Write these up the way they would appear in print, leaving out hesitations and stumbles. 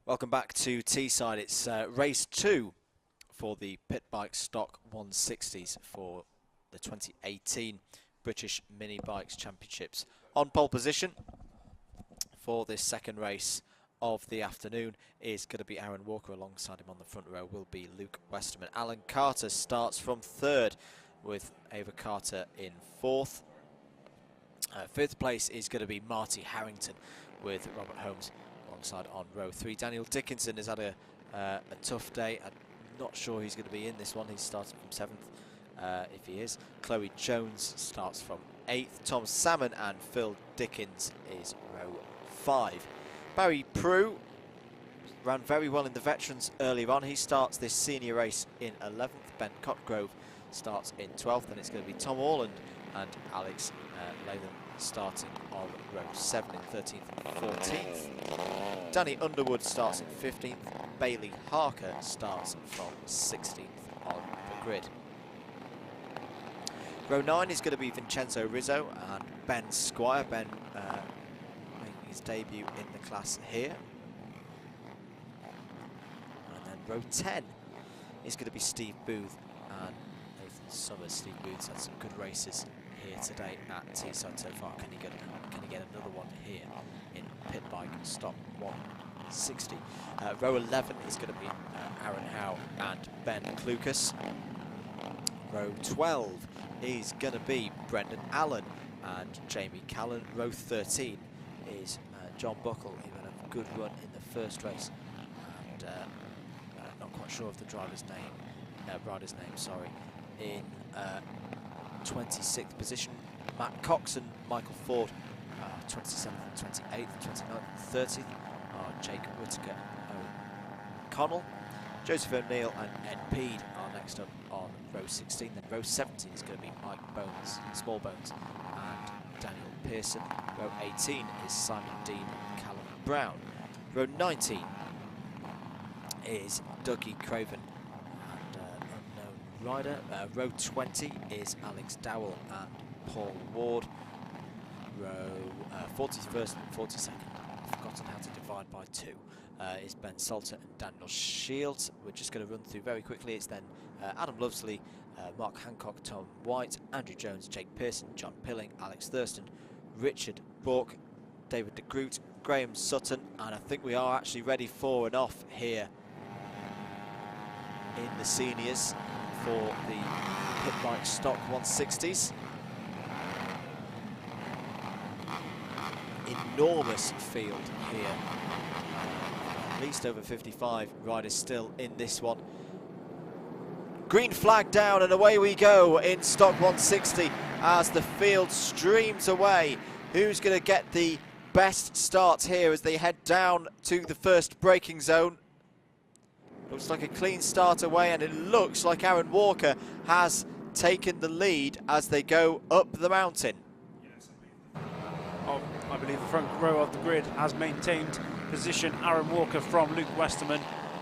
Welcome back to Teesside. It's race 2 for the Pit Bike Stock 160s for the 2018 British Mini Bikes Championships. On pole position for this second race of the afternoon is going to be Aaron Walker. Alongside him on the front row will be Luke Westerman. Alan Carter starts from third with Ava Carter in fourth. Fifth place is going to be Marty Harrington with Robert Holmes alongside on row 3. Daniel Dickinson has had a tough day. I'm not sure he's going to be in this one. He's starting from 7th if he is. Chloe Jones starts from 8th. Tom Salmon and Phil Dickens is row 5. Barry Prue ran very well in the veterans earlier on. He starts this senior race in 11th. Ben Cotgrove starts in 12th, and it's going to be Tom Orland and Alex Latham starting on row 7 in 13th and 14th. Danny Underwood starts in 15th. Bailey Harker starts from 16th on the grid. Row 9 is going to be Vincenzo Rizzo and Ben Squire. Ben making his debut in the class here. And then row 10 is going to be Steve Booth and Nathan Summers. Steve Booth's had some good races here today at Teesside so far. Can he get another one here in Pit Bike Stock 160? Row 11 is going to be Aaron Howe and Ben Klukas. Row 12 is going to be Brendan Allen and Jamie Callan. Row 13 is John Buckle. He had a good run in the first race, and not quite sure of the rider's name. Sorry. In 26th position, Matt Cox and Michael Ford, 27th, 28th, 29th, 30th are Jake Whittaker, O'Connell. Joseph O'Neill and Ed Peed are next up on row 16. Then row 17 is going to be Mike Smallbones and Daniel Pearson. Row 18 is Simon Dean and Callum Brown. Row 19 is Dougie Craven and unknown rider. Row 20 is Alex Dowell and Paul Ward. Row 41st and 42nd, I've forgotten how to divide by 2, is Ben Salter and Daniel Shields. We're just going to run through very quickly. It's then Adam Lovesley, Mark Hancock, Tom White, Andrew Jones, Jake Pearson, John Pilling, Alex Thurston, Richard Bork, David de Groot, Graham Sutton, and I think we are actually ready for an off here in the seniors for the Pit Bike Stock 160s. Enormous field here, at least over 55 riders still in this one. Green flag down and away we go in Stock 160 as the field streams away. Who's going to get the best start here as they head down to the first braking zone? Looks like a clean start away, and it looks like Aaron Walker has taken the lead as they go up the mountain. I believe the front row of the grid has maintained position. Aaron Walker from Luke Westerman,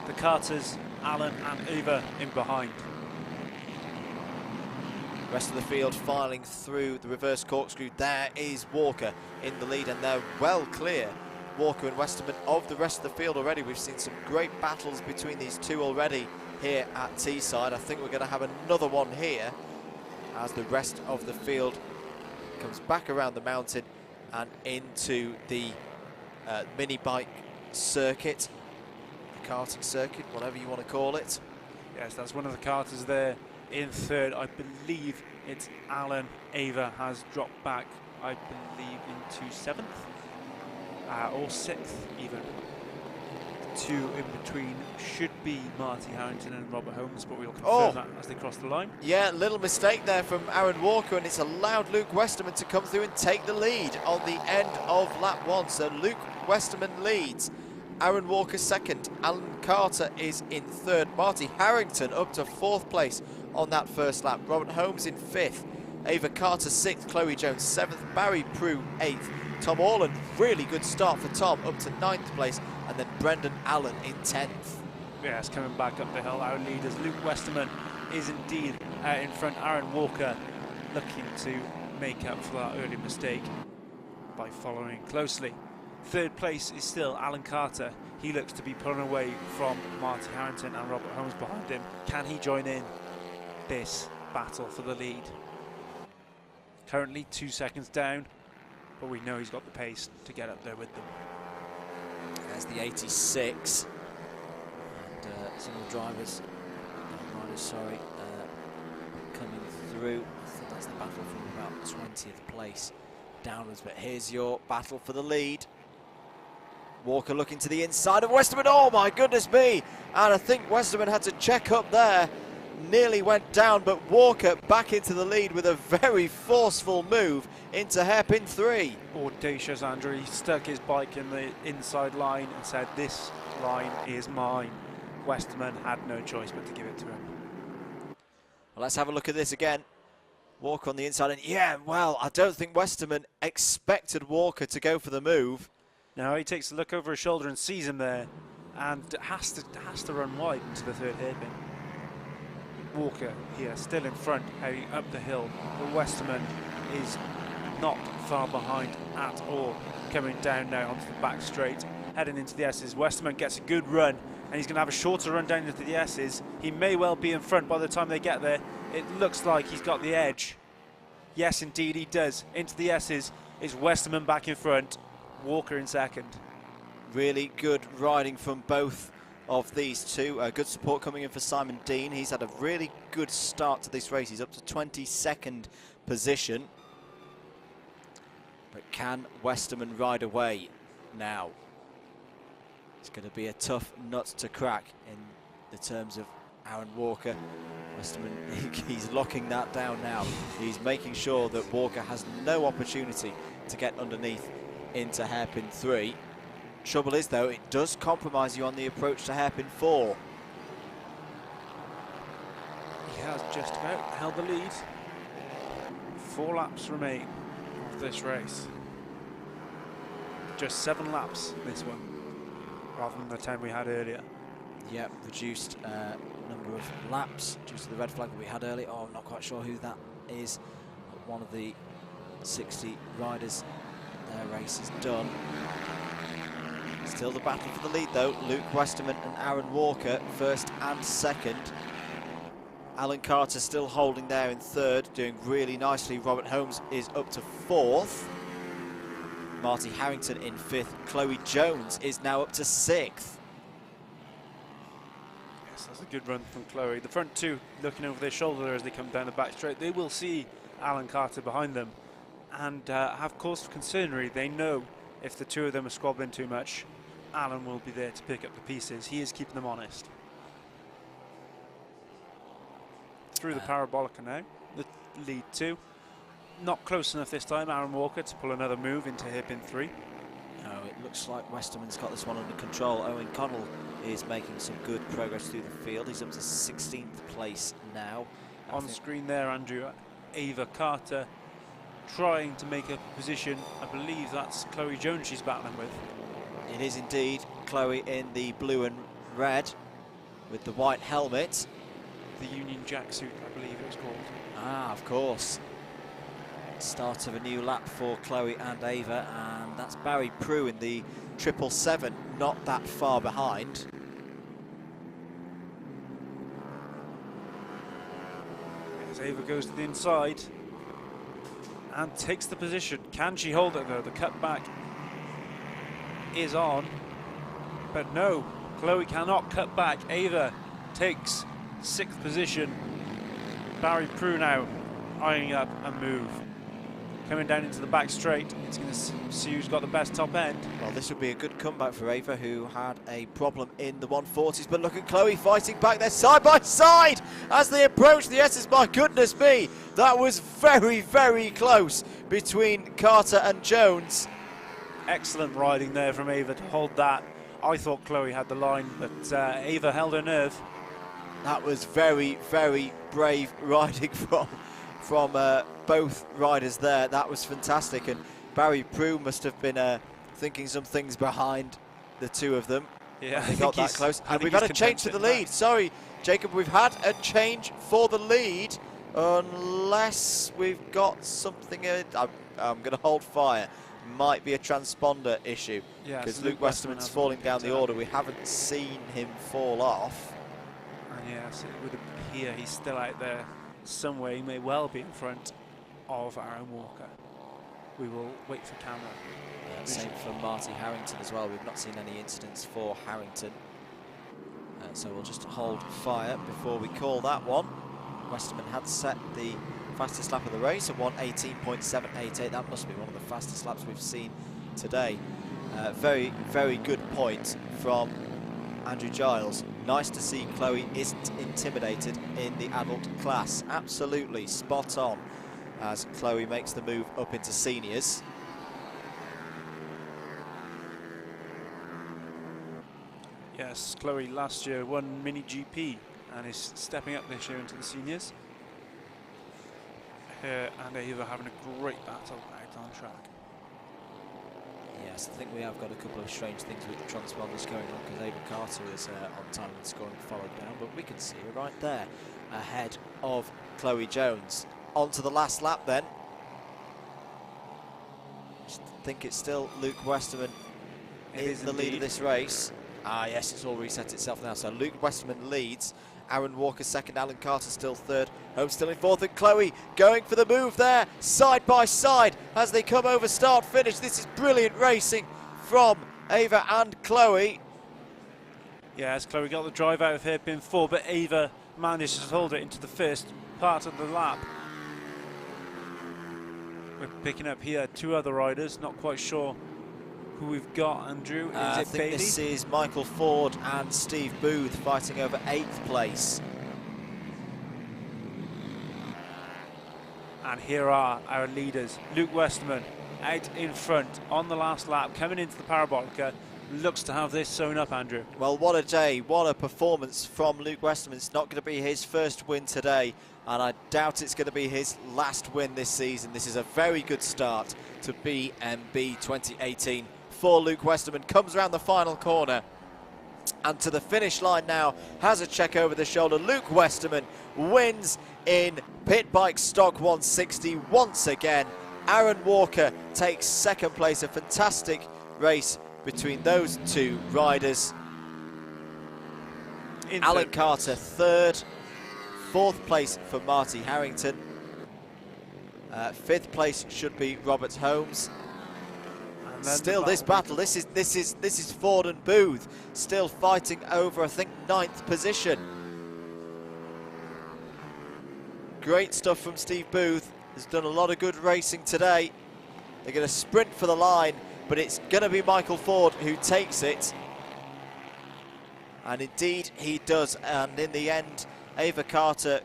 the Carters, Alan and Eva in behind. Rest of the field filing through the reverse corkscrew. There is Walker in the lead, and they're well clear, Walker and Westerman, of the rest of the field already. We've seen some great battles between these two already here at Teesside. I think we're going to have another one here as the rest of the field comes back around the mountain and into the mini bike circuit, the karting circuit, whatever you want to call it. Yes, that's one of the Carters there in third. I believe it's Alan. Ava has dropped back, I believe, into 7th or 6th even. Two in between should be Marty Harrington and Robert Holmes, but we'll confirm that as they cross the line. Yeah, little mistake there from Aaron Walker, and it's allowed Luke Westerman to come through and take the lead on the end of lap 1. So Luke Westerman leads, Aaron Walker second, Alan Carter is in third, Marty Harrington up to 4th place on that first lap, Robert Holmes in 5th, Ava Carter 6th, Chloe Jones 7th, Barry Prue 8th, Tom Orland, really good start for Tom, up to 9th place, and then Brendan Allen in 10th. Yes, coming back up the hill, our leaders. Luke Westerman is indeed in front. Aaron Walker looking to make up for that early mistake by following closely. Third place is still Alan Carter. He looks to be pulling away from Marty Harrington and Robert Holmes behind him. Can he join in this battle for the lead? Currently 2 seconds down, but we know he's got the pace to get up there with them. There's the 86. And some of the riders, coming through. I think that's the battle from about 20th place downwards, but here's your battle for the lead. Walker looking to the inside of Westerman. Oh my goodness me! And I think Westerman had to check up there. Nearly went down, but Walker back into the lead with a very forceful move into hairpin 3. Audacious Andrew. He stuck his bike in the inside line and said, "This line is mine." Westerman had no choice but to give it to him. Well, let's have a look at this again. Walker on the inside, and yeah, well, I don't think Westerman expected Walker to go for the move. Now he takes a look over his shoulder and sees him there, and has to run wide into the third hairpin. Walker here, still in front, heading up the hill. But Westerman is not far behind at all. Coming down now onto the back straight, heading into the S's. Westerman gets a good run, and he's going to have a shorter run down into the S's. He may well be in front by the time they get there. It looks like he's got the edge. Yes, indeed he does. Into the S's is Westerman back in front, Walker in second. Really good riding from both of these two. Good support coming in for Simon Dean. He's had a really good start to this race. He's up to 22nd position. But can Westerman ride away now? It's going to be a tough nut to crack in the terms of Aaron Walker. Westerman, he's locking that down now. He's making sure that Walker has no opportunity to get underneath into hairpin 3. Trouble is, though, it does compromise you on the approach to hairpin 4. He has just about held the lead. 4 laps remain of this race. Just 7 laps this one, rather than the 10 we had earlier. Yep, reduced number of laps due to the red flag that we had earlier. Oh, I'm not quite sure who that is. But one of the 60 riders, their race is done. Still the battle for the lead, though. Luke Westerman and Aaron Walker, first and second. Alan Carter still holding there in third, doing really nicely. Robert Holmes is up to 4th. Marty Harrington in 5th. Chloe Jones is now up to 6th. Yes, that's a good run from Chloe. The front two looking over their shoulder as they come down the back straight. They will see Alan Carter behind them and have cause for concern, really. They know if the two of them are squabbling too much, Alan will be there to pick up the pieces. He is keeping them honest. Through the parabolica now, the lead 2. Not close enough this time, Aaron Walker, to pull another move into hairpin 3. No, it looks like Westerman's got this one under control. Owen Connell is making some good progress through the field. He's up to 16th place now. On screen there, Andrew, Ava Carter trying to make a position. I believe that's Chloe Jones she's battling with. It is indeed Chloe in the blue and red with the white helmet. The Union Jack suit, I believe it was called. Ah, of course. Start of a new lap for Chloe and Ava, and that's Barry Prue in the 777, not that far behind. As Ava goes to the inside and takes the position. Can she hold it, though? The cutback is on, but no, Chloe cannot cut back. Ava takes 6th position. Barry Prue now eyeing up a move. Coming down into the back straight, it's going to see who's got the best top end. Well, this would be a good comeback for Ava, who had a problem in the 140s, but look at Chloe fighting back there side by side as they approach the S's. My goodness me, that was very, very close between Carter and Jones. Excellent riding there from Ava to hold that. I thought Chloe had the line, but Ava held her nerve. That was very, very brave riding from both riders there. That was fantastic, and Barry Prue must have been thinking some things behind the two of them. Yeah, they got that close. And we've had a change to the lead. Sorry, Jacob, we've had a change for the lead, unless we've got something. I'm going to hold fire. might be a transponder issue, Yeah, because so Luke Westerman's falling down the order. We haven't seen him fall off. And yes, it would appear he's still out there somewhere. He may well be in front of Aaron Walker. We will wait for camera. Same for Marty Harrington as well. We've not seen any incidents for Harrington. So we'll just hold fire before we call that one. Westerman had set the fastest lap of the race at 1:18.788. That must be one of the fastest laps we've seen today. Very, very good point from Andrew Giles. Nice to see Chloe isn't intimidated in the adult class. Absolutely spot on as Chloe makes the move up into seniors. Yes, Chloe last year won Mini GP and is stepping up this year into the seniors. Her and Ava having a great battle out on track. Yes, I think we have got a couple of strange things with the transponders going on, because Ava Carter is on time and scoring followed down, but we can see her right there ahead of Chloe Jones. On to the last lap then. I think it's still Luke Westerman in the lead of this race. Ah yes, it's all reset itself now. So Luke Westerman leads, Aaron Walker second, Alan Carter still third, Holmes still in fourth, and Chloe going for the move there, side by side as they come over start finish. This is brilliant racing from Ava and Chloe. Yeah, as Chloe got the drive out of hairpin 4, but Ava managed to hold it into the first part of the lap. We're picking up here two other riders, not quite sure who we've got, Andrew. I think Bailey? this is Michael Ford and Steve Booth fighting over 8th place. And here are our leaders. Luke Westerman out in front on the last lap, coming into the Parabolica. Looks to have this sewn up, Andrew. Well, what a day, what a performance from Luke Westerman. It's not going to be his first win today, and I doubt it's going to be his last win this season. This is a very good start to BMB 2018 for Luke Westerman. Comes around the final corner and to the finish line now, has a check over the shoulder. Luke Westerman wins in Pit Bike Stock 160 once again. Aaron Walker takes second place. A fantastic race between those two riders. Alan Carter third, fourth place for Marty Harrington. Fifth place should be Robert Holmes. Still this battle, this is Ford and Booth still fighting over, I think, 9th position. Great stuff from Steve Booth. Has done a lot of good racing today. They're going to sprint for the line, but it's going to be Michael Ford who takes it. And indeed he does. And in the end, Ava Carter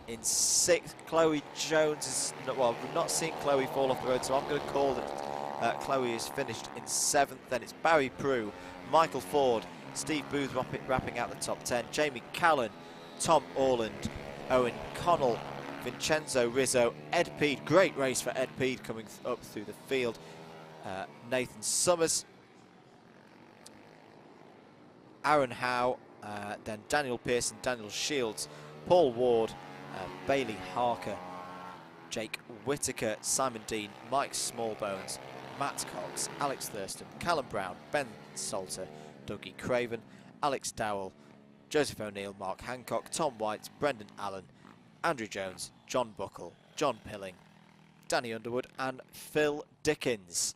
in 6th. Chloe Jones is, well, we've not seen Chloe fall off the road, so I'm going to call that Chloe is finished in 7th. Then it's Barry Prue, Michael Ford, Steve Booth wrapping out the top 10, Jamie Callan, Tom Orland, Owen Connell, Vincenzo Rizzo, Ed Peed. Great race for Ed Peed coming up through the field. Nathan Summers, Aaron Howe, then Daniel Pearson, Daniel Shields, Paul Ward, Bailey Harker, Jake Whitaker, Simon Dean, Mike Smallbones, Matt Cox, Alex Thurston, Callum Brown, Ben Salter, Dougie Craven, Alex Dowell, Joseph O'Neill, Mark Hancock, Tom White, Brendan Allen, Andrew Jones, John Buckle, John Pilling, Danny Underwood and Phil Dickens.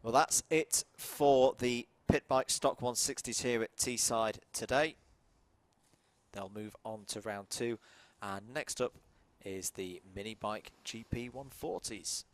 Well, that's it for the Pit Bike Stock 160s here at Teesside today. They'll move on to round 2, and next up is the Mini Bike GP 140s.